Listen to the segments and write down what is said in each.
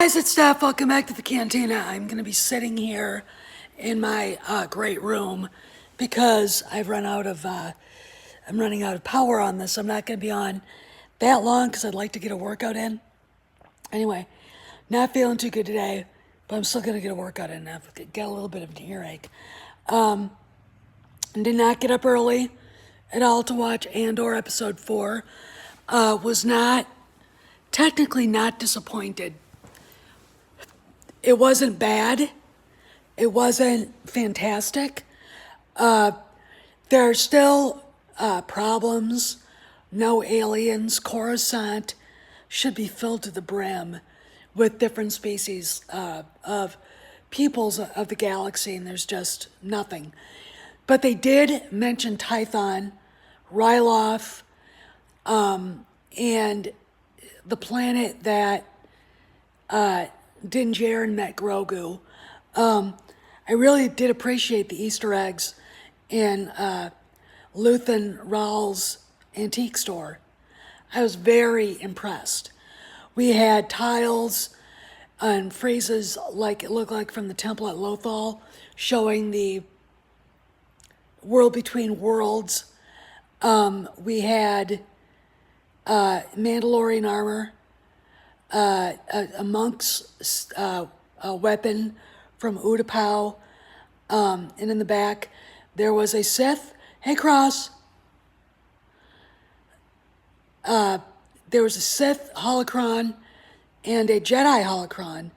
guys, it's Steph. Welcome back to the Cantina. I'm going to be sitting here in my great room because I'm running out of power on this. I'm not going to be on that long because I'd like to get a workout in. Anyway, not feeling too good today, but I'm still going to get a workout in. I've got a little bit of an earache. Did not get up early at all to watch Andor episode 4. Was technically not disappointed. It wasn't bad. It wasn't fantastic. There are still problems. No aliens. Coruscant should be filled to the brim with different species of peoples of the galaxy, and there's just nothing. But they did mention Tython, Ryloth, and the planet that Din Djarin met Grogu. I really did appreciate the Easter eggs in Luthen Rawls' antique store. I was very impressed. We had tiles and phrases like it looked like from the temple at Lothal, showing the world between worlds. We had Mandalorian armor, a monk's weapon from Utapau, and in the back there was a Sith. Hey, Cross. There was a Sith holocron and a Jedi holocron,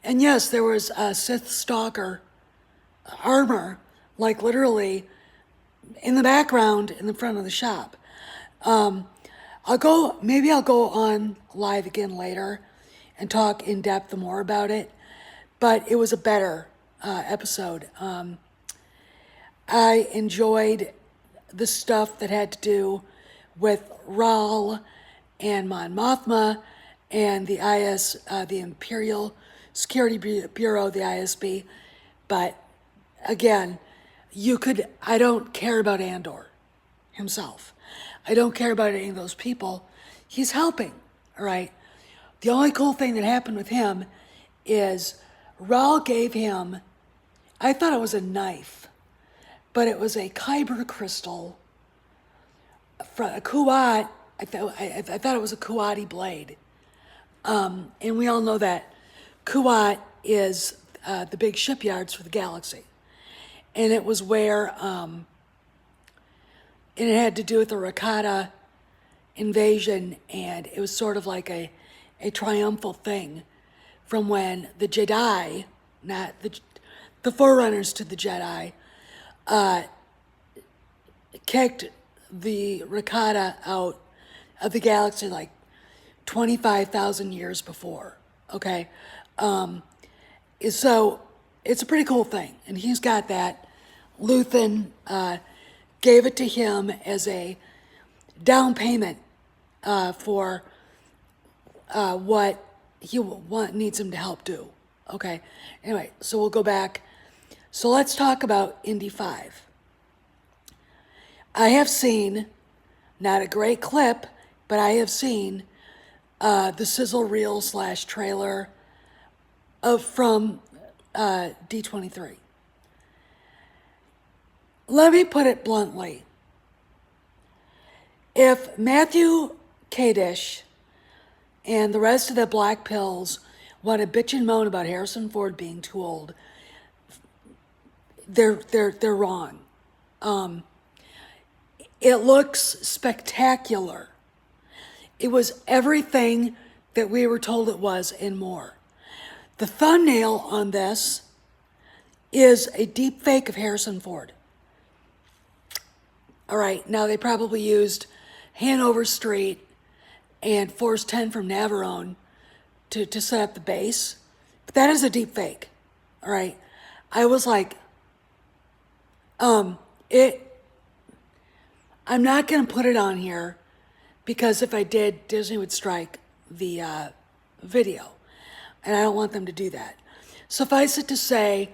and yes, there was a Sith stalker armor, like literally in the background in the front of the shop. Maybe I'll go on live again later and talk in depth more about it, but it was a better episode. I enjoyed the stuff that had to do with Raal and Mon Mothma and the the Imperial Security Bureau, the ISB, but again, I don't care about Andor himself. I don't care about any of those people. He's helping, all right? The only cool thing that happened with him is Raal gave him, I thought it was a knife, but it was a kyber crystal, a kuat. I thought it was a kuati blade. And we all know that Kuat is the big shipyards for the galaxy. And it was where, and it had to do with the Rakata invasion, and it was sort of like a triumphal thing from when the Jedi, not the forerunners to the Jedi, kicked the Rakata out of the galaxy like 25,000 years before, okay? So it's a pretty cool thing, and he's got that. Luthen gave it to him as a down payment for what he needs him to help do, okay? Anyway, so we'll go back. So let's talk about Indy 5. I have seen, not a great clip, but I have seen the sizzle reel / trailer from D23. Let me put it bluntly. If Matthew Kadish and the rest of the black pills want to bitch and moan about Harrison Ford being too old, they're wrong. It looks spectacular. It was everything that we were told it was and more. The thumbnail on this is a deep fake of Harrison Ford. All right, now they probably used Hanover Street and Force 10 from Navarone to set up the base, but that is a deep fake. All right, I was like, I'm not gonna put it on here because if I did, Disney would strike the video, and I don't want them to do that. Suffice it to say,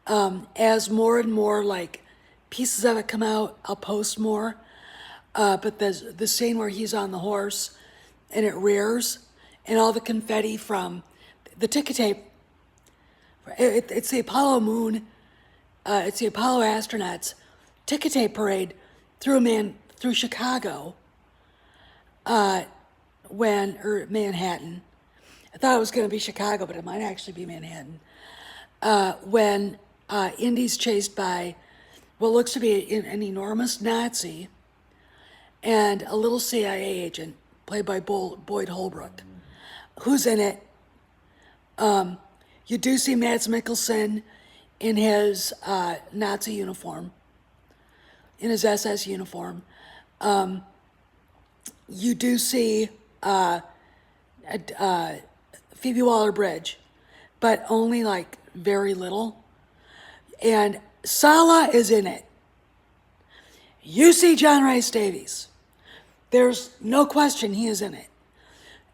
as more and more like pieces of it come out, I'll post more. But there's the scene where he's on the horse and it rears, and all the confetti from the ticker tape. It's the Apollo moon. It's the Apollo astronauts ticker tape parade through Chicago. Or Manhattan. I thought it was going to be Chicago, but it might actually be Manhattan. When Indy's chased by what looks to be an enormous Nazi and a little CIA agent played by Boyd Holbrook, who's in it. You do see Mads Mikkelsen in his Nazi uniform, in his SS uniform. You do see Phoebe Waller-Bridge, but only like very little. And Sala is in it. You see John Rhys Davies. There's no question he is in it.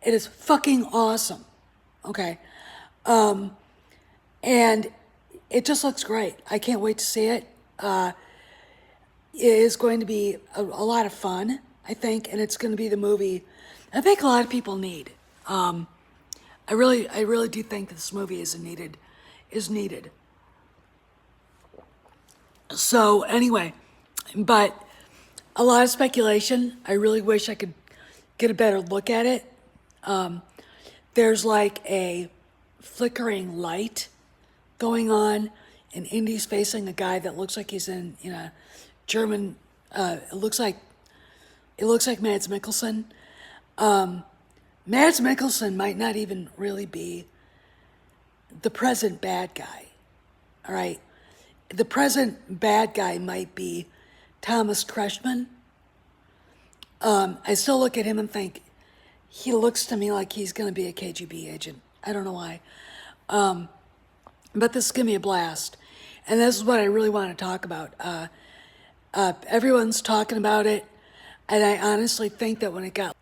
It is fucking awesome. Okay. And it just looks great. I can't wait to see it. It is going to be a lot of fun, I think, and it's going to be the movie I think a lot of people need. I really do think this movie is needed. So anyway, but a lot of speculation. I really wish I could get a better look at it. There's like a flickering light going on, and Indy's facing a guy that looks like he's in a German. It looks like Mads Mikkelsen. Mads Mikkelsen might not even really be the present bad guy. All right, the present bad guy might be Thomas Kretschmann. I still look at him and think he looks to me like he's going to be a KGB agent. I don't know why. But this is going to be a blast. And this is what I really want to talk about. Everyone's talking about it. And I honestly think that when it got